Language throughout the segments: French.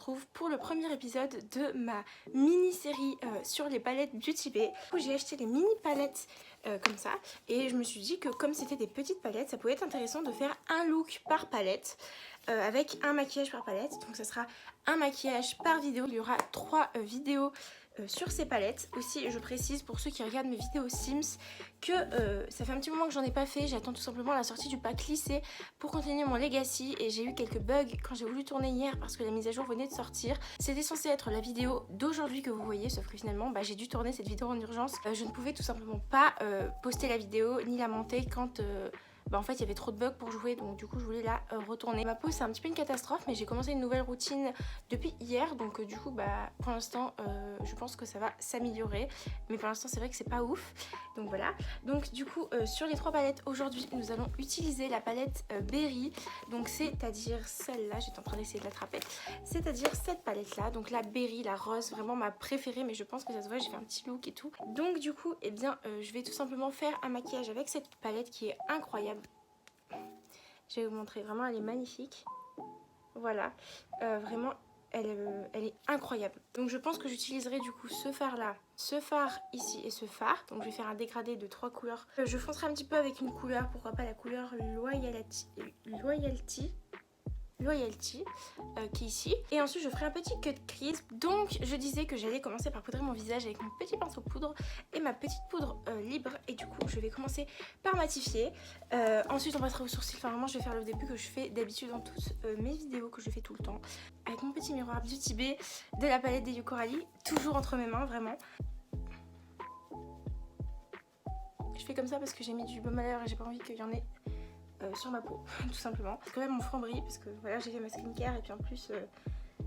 retrouve pour le premier épisode de ma mini-série sur les palettes Beauty Bay. J'ai acheté les mini palettes comme ça et je me suis dit que comme c'était des petites palettes, ça pouvait être intéressant de faire un look par palette avec un maquillage par palette. Donc ça sera un maquillage par vidéo. Il y aura 3 vidéos sur ces palettes. Aussi, je précise pour ceux qui regardent mes vidéos Sims que ça fait un petit moment que j'en ai pas fait. J'attends tout simplement la sortie du pack lycée pour continuer mon legacy et j'ai eu quelques bugs quand j'ai voulu tourner hier parce que la mise à jour venait de sortir. C'était censé être la vidéo d'aujourd'hui que vous voyez, sauf que finalement j'ai dû tourner cette vidéo en urgence. Je ne pouvais tout simplement pas poster la vidéo ni la monter quand en fait il y avait trop de bugs pour jouer, donc du coup je voulais la retourner. Ma pause c'est un petit peu une catastrophe, mais j'ai commencé une nouvelle routine depuis hier, donc du coup pour l'instant je pense que ça va s'améliorer, mais pour l'instant c'est vrai que c'est pas ouf. Donc voilà, donc du coup sur les 3 palettes aujourd'hui nous allons utiliser la palette Berry, donc c'est-à-dire celle-là, j'étais en train d'essayer de l'attraper, c'est-à-dire cette palette là, donc la Berry, la rose, vraiment ma préférée, mais je pense que ça se voit, j'ai fait un petit look et tout. Donc du coup je vais tout simplement faire un maquillage avec cette palette qui est incroyable. Je vais vous montrer, vraiment elle est magnifique. Voilà, vraiment elle est incroyable. Donc je pense que j'utiliserai du coup ce fard là, ce fard ici et ce fard. Donc je vais faire un dégradé de 3 couleurs. Je foncerai un petit peu avec une couleur, pourquoi pas la couleur Loyalty qui est ici, et ensuite je ferai un petit cut crease. Donc je disais que j'allais commencer par poudrer mon visage avec mon petit pinceau poudre et ma petite poudre libre, et du coup je vais commencer par matifier. Ensuite on passera aux sourcils. Enfin vraiment je vais faire le début que je fais d'habitude dans toutes mes vidéos, que je fais tout le temps, avec mon petit miroir Beauty Bay de la palette des Coralie, toujours entre mes mains vraiment. Je fais comme ça parce que j'ai mis du baume à lèvres et j'ai pas envie qu'il y en ait sur ma peau, tout simplement. Parce que quand même mon front brille, parce que voilà, j'ai fait ma skincare et puis en plus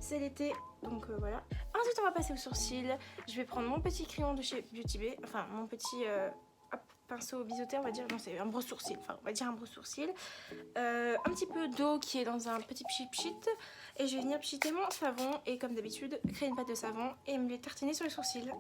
c'est l'été, donc voilà. Ensuite on va passer aux sourcils. Je vais prendre mon petit crayon de chez Beauty Bay, enfin mon petit pinceau biseauté, on va dire. Non, c'est un brosse sourcil, enfin on va dire un brosse sourcil. Un petit peu d'eau qui est dans un petit pchit, et je vais venir pchiter mon savon et comme d'habitude créer une pâte de savon et me les tartiner sur les sourcils.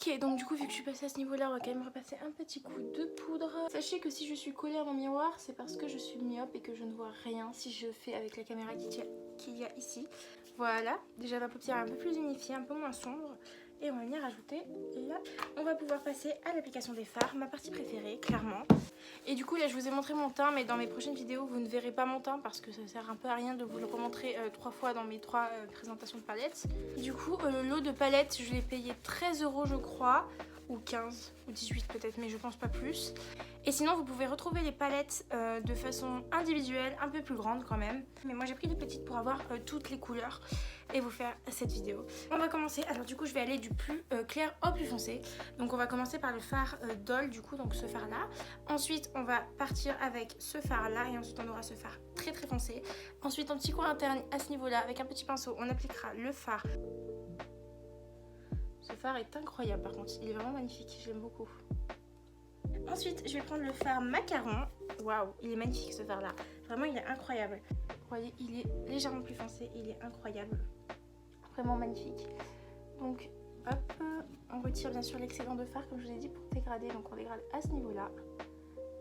Ok, donc du coup vu que je suis passée à ce niveau là, on va quand même repasser un petit coup de poudre. Sachez que si je suis collée à mon miroir, c'est parce que je suis myope et que je ne vois rien si je fais avec la caméra qu'il y a ici. Voilà, déjà ma paupière est un peu plus unifiée, un peu moins sombre. Et on va venir ajouter là. On va pouvoir passer à l'application des fards, ma partie préférée, clairement. Et du coup là je vous ai montré mon teint, mais dans mes prochaines vidéos vous ne verrez pas mon teint parce que ça sert un peu à rien de vous le remontrer 3 fois dans mes 3 présentations de palettes. Du coup le lot de palettes je l'ai payé 13 € je crois, ou 15 ou 18 peut-être, mais je pense pas plus. Et sinon vous pouvez retrouver les palettes de façon individuelle, un peu plus grande quand même. Mais moi j'ai pris des petites pour avoir toutes les couleurs et vous faire cette vidéo. On va commencer, alors du coup je vais aller du plus clair au plus foncé. Donc on va commencer par le fard Doll du coup, donc ce fard là. Ensuite on va partir avec ce fard là et ensuite on aura ce fard très très foncé. Ensuite en petit coin interne à ce niveau là avec un petit pinceau on appliquera le fard. Ce fard est incroyable par contre, il est vraiment magnifique, je l'aime beaucoup. Ensuite je vais prendre le fard Macaron. Waouh, il est magnifique ce fard là, vraiment il est incroyable. Vous voyez, il est légèrement plus foncé, il est incroyable, vraiment magnifique. Donc hop, on retire bien sûr l'excédent de fard comme je vous ai dit pour dégrader. Donc on dégrade à ce niveau là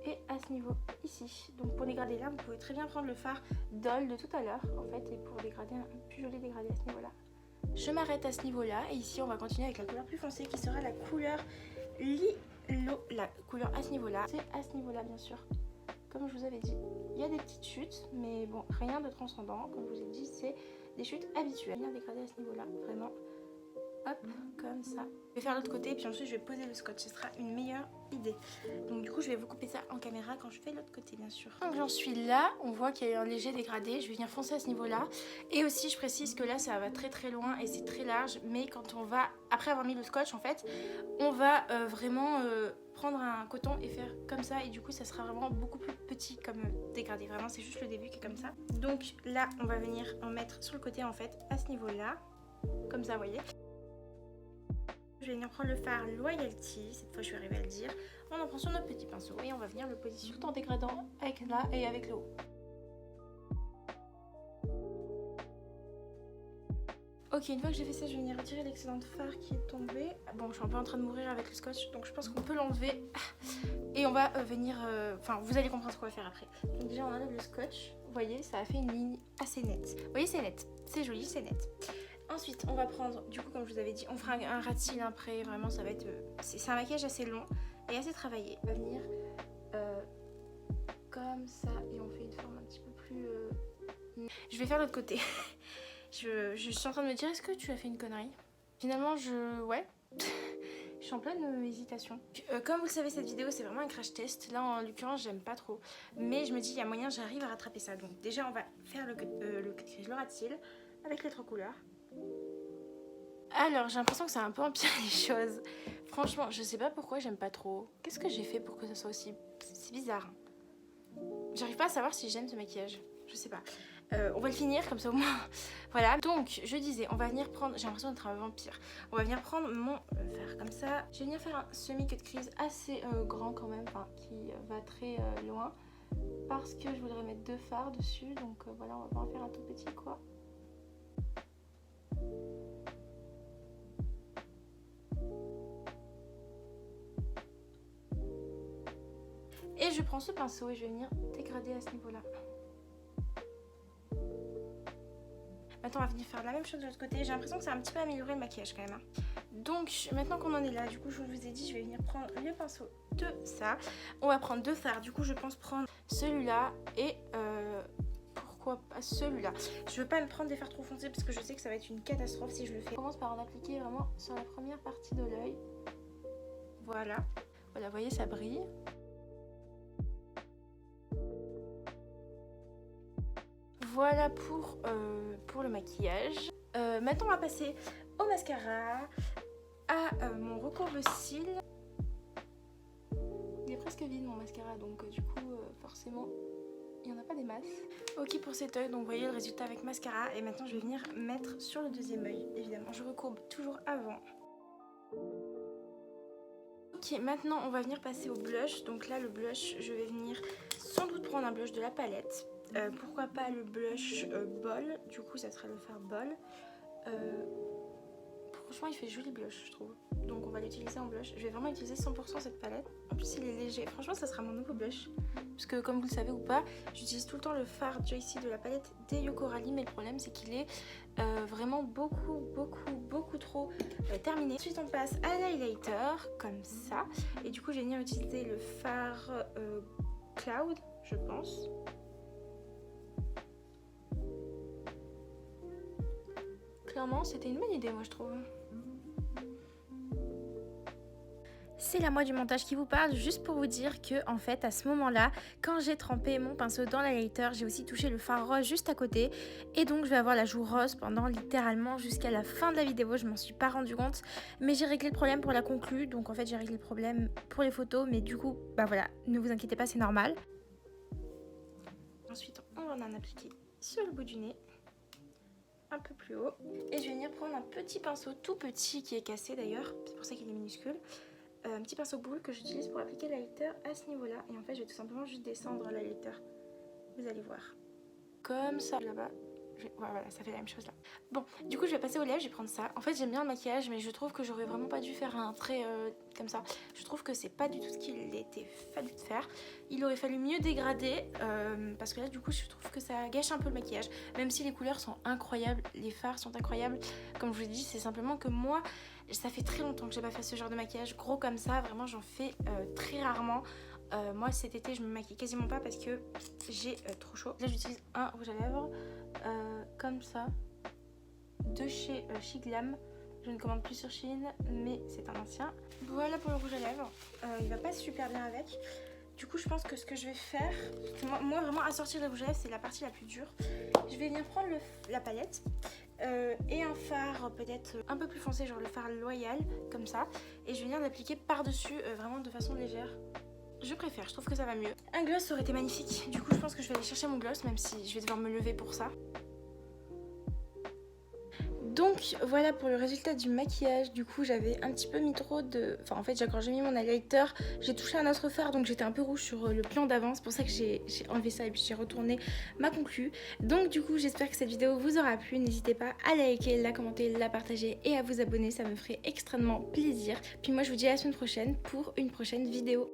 et à ce niveau ici. Donc pour dégrader là vous pouvez très bien prendre le fard Doll de tout à l'heure en fait, et pour dégrader un plus joli dégradé à ce niveau là. Je m'arrête à ce niveau là et ici on va continuer avec la couleur plus foncée qui sera la couleur Lilo. La couleur à ce niveau là, c'est à ce niveau là bien sûr. Comme je vous avais dit, il y a des petites chutes, mais bon, rien de transcendant. Comme je vous ai dit, c'est des chutes habituelles. Bien dégradé à ce niveau là, vraiment. Hop, comme ça. Je vais faire l'autre côté et puis ensuite je vais poser le scotch, ce sera une meilleure idée. Donc du coup je vais vous couper ça en caméra quand je fais l'autre côté bien sûr. Donc j'en suis là, on voit qu'il y a eu un léger dégradé, je vais venir foncer à ce niveau là. Et aussi je précise que là ça va très très loin et c'est très large, mais quand on va, après avoir mis le scotch en fait, on va vraiment prendre un coton et faire comme ça, et du coup ça sera vraiment beaucoup plus petit comme dégradé, vraiment c'est juste le début qui est comme ça. Donc là on va venir en mettre sur le côté en fait, à ce niveau là, comme ça vous voyez. Je vais venir prendre le fard Loyalty, cette fois je vais arriver à le dire. On en prend sur notre petit pinceau et on va venir le poser tout en dégradant avec là et avec le haut. Ok, une fois que j'ai fait ça, je vais venir retirer l'excédent de fard qui est tombé. Bon, je suis un peu en train de mourir avec le scotch, donc je pense qu'on peut l'enlever. Et on va venir... Enfin, vous allez comprendre ce qu'on va faire après. Donc déjà, on enlève le scotch. vous voyez, ça a fait une ligne assez nette. Vous voyez, c'est net, c'est joli, c'est net. Ensuite, on va prendre, du coup, comme je vous avais dit, on fera un ras de cils après. Vraiment, ça va être... c'est un maquillage assez long et assez travaillé. On va venir comme ça et on fait une forme un petit peu plus... Je vais faire l'autre côté. je suis en train de me dire, est-ce que tu as fait une connerie? Finalement, ouais. Je suis en pleine hésitation. Comme vous le savez, cette vidéo, c'est vraiment un crash test. Là, en l'occurrence, j'aime pas trop. Mais je me dis, il y a moyen, j'arrive à rattraper ça. Donc déjà, on va faire le ras de cils avec les 3 couleurs. Alors, j'ai l'impression que ça a un peu empiré les choses. Franchement, je sais pas pourquoi j'aime pas trop. Qu'est-ce que j'ai fait pour que ça soit aussi... C'est bizarre. J'arrive pas à savoir si j'aime ce maquillage. Je sais pas. On va le finir comme ça au moins. Voilà. Donc, je disais, on va venir prendre... J'ai l'impression d'être un vampire. On va venir prendre mon fer comme ça. Je vais venir faire un semi-cut crease assez grand quand même. Enfin, qui va très loin. Parce que je voudrais mettre 2 fards dessus. Donc voilà, on va pas en faire un tout petit quoi. Et je prends ce pinceau et je vais venir dégrader à ce niveau-là. Maintenant, on va venir faire la même chose de l'autre côté. J'ai l'impression que ça a un petit peu amélioré le maquillage quand même. Hein. Donc, maintenant qu'on en est là, du coup, je vous ai dit, je vais venir prendre le pinceau de ça. On va prendre 2 fards. Du coup, je pense prendre celui-là et... pourquoi pas celui-là. Je veux pas me prendre des fards trop foncés parce que je sais que ça va être une catastrophe si je le fais. Je commence par en appliquer vraiment sur la première partie de l'œil. Voilà. Voilà, vous voyez, ça brille. Voilà pour le maquillage. Maintenant, on va passer au mascara, à mon recourbe-cils. Il est presque vide mon mascara, donc du coup, forcément, il n'y en a pas des masses. Ok pour cet œil, donc vous voyez le résultat avec mascara. Et maintenant, je vais venir mettre sur le deuxième œil. Évidemment, je recourbe toujours avant. Ok, maintenant, on va venir passer au blush. Donc là, le blush, je vais venir sans doute prendre un blush de la palette. Pourquoi pas le blush Bol, du coup ça sera le fard Bol. Franchement il fait joli blush je trouve, donc on va l'utiliser en blush. Je vais vraiment utiliser 100% cette palette, en plus il est léger, franchement ça sera mon nouveau blush. Parce que comme vous le savez ou pas, j'utilise tout le temps le fard Joycey de la palette des Yoko Rally, mais le problème c'est qu'il est vraiment beaucoup trop terminé. Ensuite on passe à l'highlighter, comme ça, et du coup je vais venir utiliser le fard Cloud, je pense. Clairement, c'était une bonne idée, moi je trouve. C'est la moi du montage qui vous parle, juste pour vous dire que en fait à ce moment-là, quand j'ai trempé mon pinceau dans l'highlighter, j'ai aussi touché le fard rose juste à côté, et donc je vais avoir la joue rose pendant littéralement jusqu'à la fin de la vidéo. Je m'en suis pas rendu compte, mais j'ai réglé le problème pour la conclue, donc en fait j'ai réglé le problème pour les photos, mais du coup bah voilà, ne vous inquiétez pas, c'est normal. Ensuite on va en appliquer sur le bout du nez, un peu plus haut, et je vais venir prendre un petit pinceau tout petit qui est cassé d'ailleurs, c'est pour ça qu'il est minuscule, un petit pinceau boule que j'utilise pour appliquer l'highlighter à ce niveau là, et en fait je vais tout simplement juste descendre l'highlighter, vous allez voir, comme ça. Là-bas, voilà, ça fait la même chose là. Bon, du coup je vais passer aux lèvres, je vais prendre ça. En fait j'aime bien le maquillage, mais je trouve que j'aurais vraiment pas dû faire un trait comme ça. Je trouve que c'est pas du tout ce qu'il était fallu de faire. Il aurait fallu mieux dégrader, parce que là du coup je trouve que ça gâche un peu le maquillage. Même si les couleurs sont incroyables, les fards sont incroyables, comme je vous l'ai dit, c'est simplement que moi, ça fait très longtemps que j'ai pas fait ce genre de maquillage gros comme ça. Vraiment j'en fais très rarement. Moi cet été je me maquille quasiment pas parce que j'ai trop chaud. Là j'utilise un rouge à lèvres comme ça de chez Shiglam. Je ne commande plus sur Shein, mais c'est un ancien. Voilà pour le rouge à lèvres, il va pas super bien avec. Du coup je pense que ce que je vais faire, moi vraiment assortir les rouges à lèvres c'est la partie la plus dure. Je vais venir prendre la palette et un fard peut-être un peu plus foncé, genre le fard Loyal comme ça, et je vais venir l'appliquer par dessus vraiment de façon légère. Je préfère, je trouve que ça va mieux. Un gloss aurait été magnifique, du coup je pense que je vais aller chercher mon gloss, même si je vais devoir me lever pour ça. Donc voilà pour le résultat du maquillage. Du coup j'avais un petit peu mis trop de... Enfin en fait quand j'ai mis mon highlighter, j'ai touché un autre fard, donc j'étais un peu rouge sur le plan d'avant. C'est pour ça que j'ai enlevé ça et puis j'ai retourné ma conclue. Donc du coup j'espère que cette vidéo vous aura plu. N'hésitez pas à liker, la commenter, la partager et à vous abonner, ça me ferait extrêmement plaisir. Puis moi je vous dis à la semaine prochaine pour une prochaine vidéo.